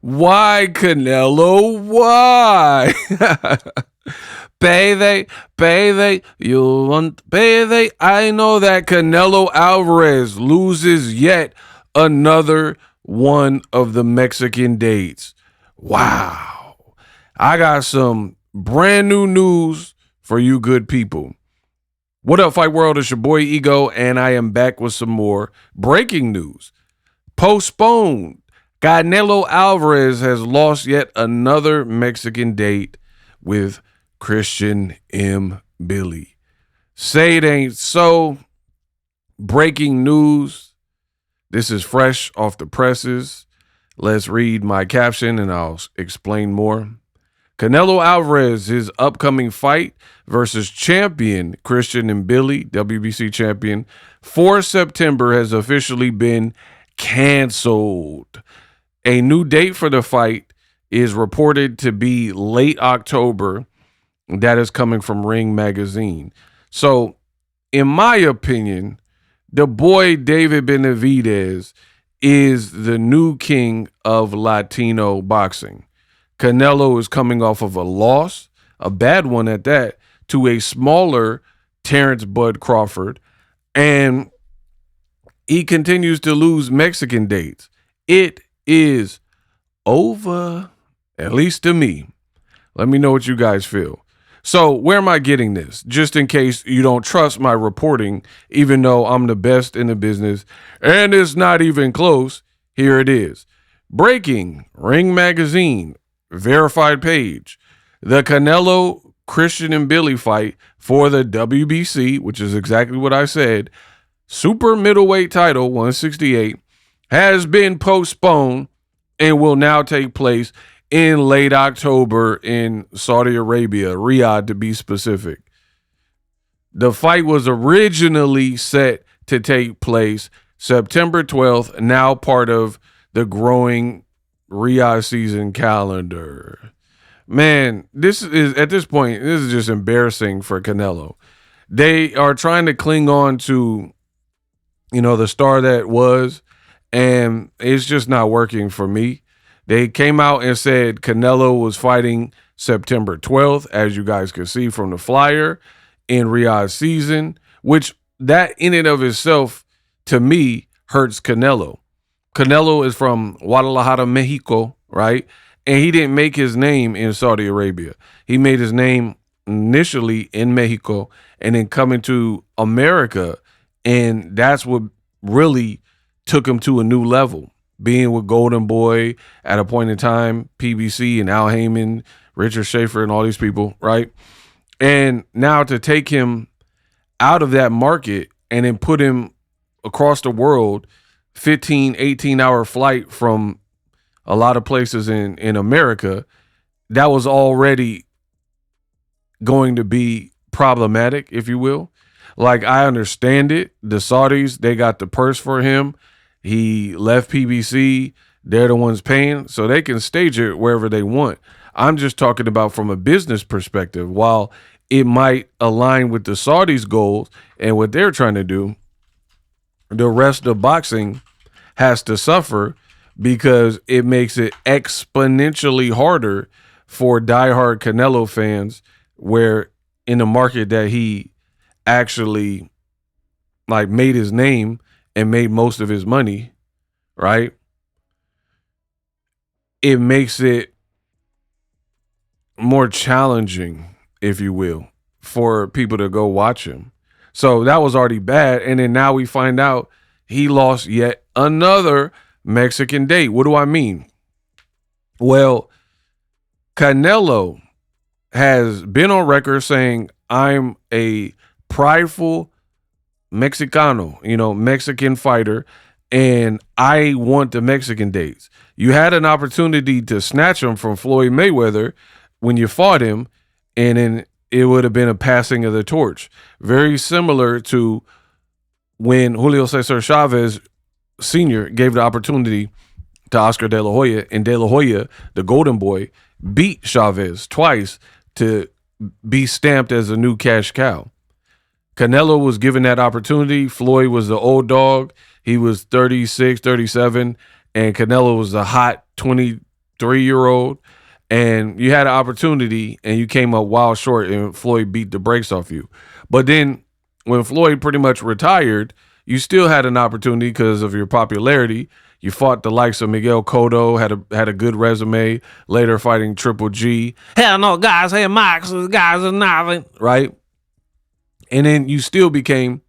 Why, Canelo? Why? Baby, you want, baby. I know that Canelo Alvarez loses yet another one of the Mexican dates. Wow. I got some brand new news for you good people. What up, Fight World? It's your boy Ego, and I am back with some more breaking news. Postponed. Canelo Alvarez has lost yet another Mexican date with Christian Mbilli. Say it ain't so. Breaking news. This is fresh off the presses. Let's read my caption and I'll explain more. Canelo Alvarez, his upcoming fight versus champion Christian Mbilli, WBC champion, for September has officially been canceled. A new date for the fight is reported to be late October. That is coming from Ring Magazine. So, in my opinion, the boy David Benavidez is the new king of Latino boxing. Canelo is coming off of a loss, a bad one at that, to a smaller Terrence Bud Crawford, and he continues to lose Mexican dates. It is over, at least to me. Let me know what you guys feel. So where am I getting this? Just in case you don't trust my reporting, even though I'm the best in the business, and it's not even close, here it is. Breaking, Ring Magazine, verified page. The Canelo Christian Mbilli fight for the WBC, which is exactly what I said, super middleweight title, 168, has been postponed and will now take place in late October in Saudi Arabia, Riyadh to be specific. The fight was originally set to take place September 12th, now part of the growing Riyadh season calendar. Man, this is, at this point, this is just embarrassing for Canelo. They are trying to cling on to, the star that was, and it's just not working for me. They came out and said Canelo was fighting September 12th, as you guys can see from the flyer, in Riyadh season, which that in and of itself, to me, hurts Canelo. Canelo is from Guadalajara, Mexico, right? And he didn't make his name in Saudi Arabia. He made his name initially in Mexico and then coming to America. And that's what really took him to a new level. Being with Golden Boy at a point in time, PBC and Al Heyman, Richard Schaefer and all these people, right? And now to take him out of that market and then put him across the world, 15, 18-hour flight from a lot of places in America, that was already going to be problematic, if you will. Like, I understand it. The Saudis, they got the purse for him. He left PBC. They're the ones paying, so they can stage it wherever they want. I'm just talking about from a business perspective. While it might align with the Saudis' goals and what they're trying to do, the rest of boxing has to suffer because it makes it exponentially harder for diehard Canelo fans, where in the market that he actually made his name and made most of his money, right? It makes it more challenging, if you will, for people to go watch him. So that was already bad. And then now we find out he lost yet another Mexican date. What do I mean? Well, Canelo has been on record saying, I'm a prideful Mexicano, Mexican fighter, and I want the Mexican dates. You had an opportunity to snatch him from Floyd Mayweather when you fought him, and then it would have been a passing of the torch. Very similar to when Julio Cesar Chavez Sr. gave the opportunity to Oscar De La Hoya, and De La Hoya, the golden boy, beat Chavez twice to be stamped as a new cash cow. Canelo was given that opportunity. Floyd was the old dog. He was 36, 37, and Canelo was the hot 20, 3-year-old, and you had an opportunity and you came up wild short and Floyd beat the brakes off you. But then when Floyd pretty much retired, you still had an opportunity because of your popularity. You fought the likes of Miguel Cotto, had a good resume, later fighting Triple G. Hell no, guys, hey, Max, guys are nothing, right? And then you still became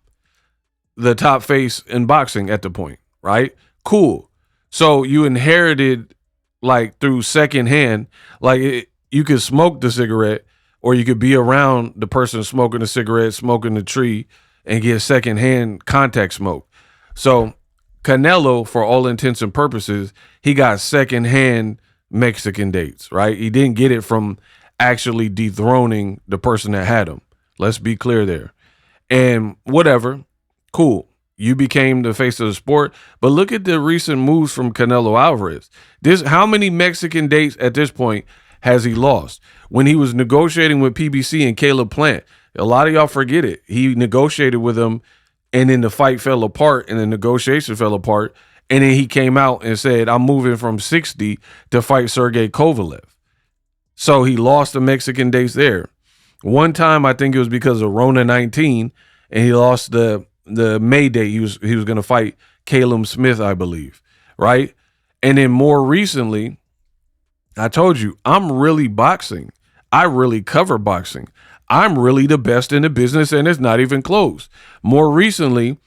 the top face in boxing at the point, right? Cool. So you inherited, like, through secondhand, like, you could smoke the cigarette or you could be around the person smoking the cigarette, smoking the tree, and get secondhand contact smoke. So Canelo, for all intents and purposes, he got secondhand Mexican dates, right? He didn't get it from actually dethroning the person that had him. Let's be clear there. And whatever, cool. You became the face of the sport, but look at the recent moves from Canelo Alvarez. How many Mexican dates at this point has he lost? When he was negotiating with PBC and Caleb Plant, a lot of y'all forget it. He negotiated with him, and then the fight fell apart, and the negotiation fell apart, and then he came out and said, I'm moving from 60 to fight Sergey Kovalev. So he lost the Mexican dates there. One time, I think it was because of Rona 19, and he lost the May date. He was going to fight Caleb Smith, I believe, right? And then more recently, I told you, I'm really boxing. I really cover boxing. I'm really the best in the business, and it's not even close. More recently,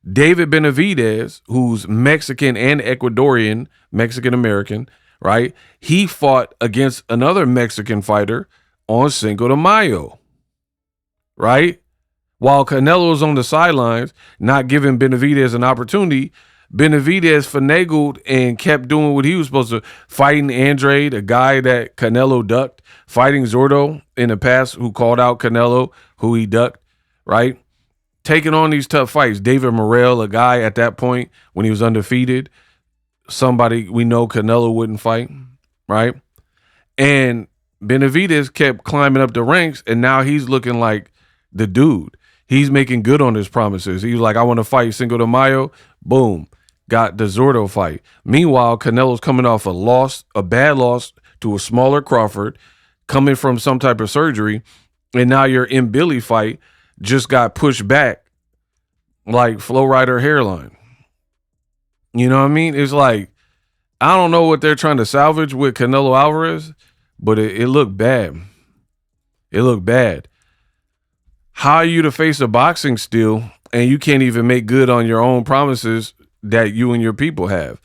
David Benavidez, who's Mexican and Ecuadorian, Mexican-American, right? He fought against another Mexican fighter on Cinco de Mayo, right? While Canelo was on the sidelines, not giving Benavidez an opportunity, Benavidez finagled and kept doing what he was supposed to, fighting Andrade, a guy that Canelo ducked, fighting Zordo in the past who called out Canelo, who he ducked, right? Taking on these tough fights. David Morrell, a guy at that point when he was undefeated, somebody we know Canelo wouldn't fight, right? And Benavidez kept climbing up the ranks, and now he's looking like the dude. He's making good on his promises. He was like, I want to fight Cinco de Mayo. Boom. Got the Zordo fight. Meanwhile, Canelo's coming off a bad loss to a smaller Crawford, coming from some type of surgery, and now your Mbilli fight just got pushed back like Flow Rider hairline. You know what I mean? It's like, I don't know what they're trying to salvage with Canelo Alvarez, but it looked bad. It looked bad. How are you the face of boxing still, and you can't even make good on your own promises that you and your people have?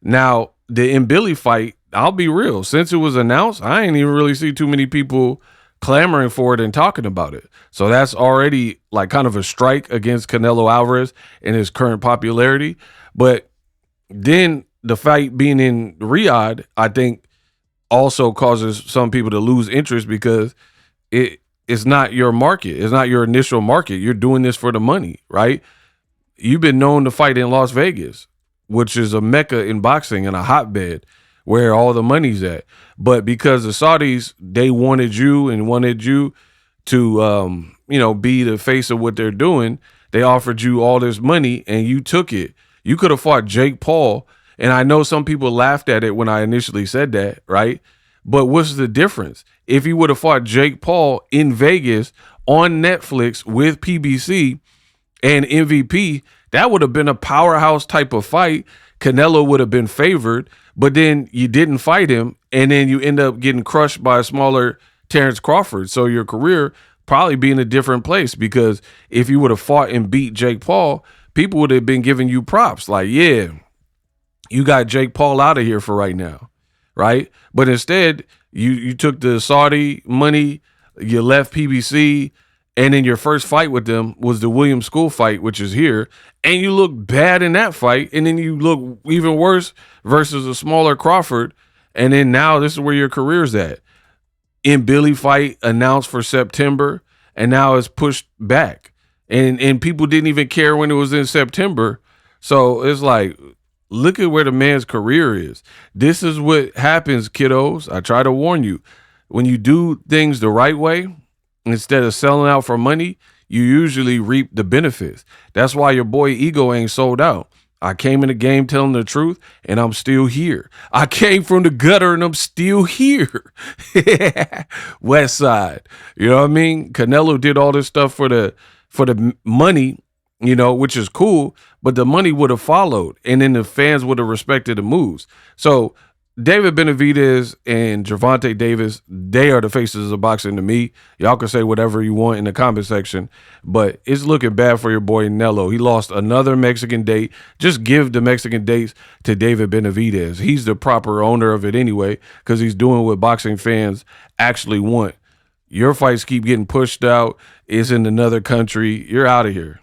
Now, the Mbilli fight, I'll be real. Since it was announced, I ain't even really see too many people clamoring for it and talking about it. So that's already like kind of a strike against Canelo Alvarez and his current popularity. But then the fight being in Riyadh, I think also causes some people to lose interest because it's not your market. It's not your initial market. You're doing this for the money, right? You've been known to fight in Las Vegas, which is a mecca in boxing and a hotbed where all the money's at. But because the Saudis, they wanted you to, be the face of what they're doing, they offered you all this money and you took it. You could have fought Jake Paul. And I know some people laughed at it when I initially said that, right? But what's the difference? If you would have fought Jake Paul in Vegas on Netflix with PBC and MVP, that would have been a powerhouse type of fight. Canelo would have been favored, but then you didn't fight him, and then you end up getting crushed by a smaller Terrence Crawford. So your career probably be in a different place, because if you would have fought and beat Jake Paul, people would have been giving you props like, yeah, you got Jake Paul out of here for right now, right? But instead, you took the Saudi money, you left PBC, and then your first fight with them was the William School fight, which is here, and you look bad in that fight, and then you look even worse versus a smaller Crawford, and then now this is where your career's at. Mbilli fight announced for September, and now it's pushed back, and people didn't even care when it was in September. So it's like, look at where the man's career is. This is what happens, kiddos. I try to warn you. When you do things the right way, instead of selling out for money, you usually reap the benefits. That's why your boy Ego ain't sold out. I came in the game telling the truth, and I'm still here. I came from the gutter, and I'm still here. West Side. You know what I mean? Canelo did all this stuff for the money, which is cool, but the money would have followed, and then the fans would have respected the moves. So David Benavidez and Gervonta Davis, they are the faces of boxing to me. Y'all can say whatever you want in the comment section, but it's looking bad for your boy Nello. He lost another Mexican date. Just give the Mexican dates to David Benavidez. He's the proper owner of it anyway, because he's doing what boxing fans actually want. Your fights keep getting pushed out. It's in another country. You're out of here.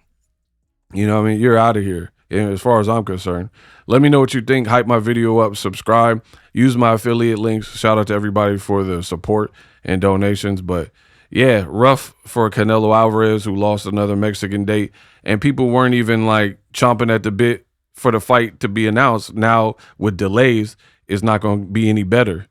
You know what I mean? You're out of here. And as far as I'm concerned, let me know what you think. Hype my video up, subscribe, use my affiliate links. Shout out to everybody for the support and donations. But yeah, rough for Canelo Alvarez, who lost another Mexican date, and people weren't even like chomping at the bit for the fight to be announced. Now with delays, it's not going to be any better.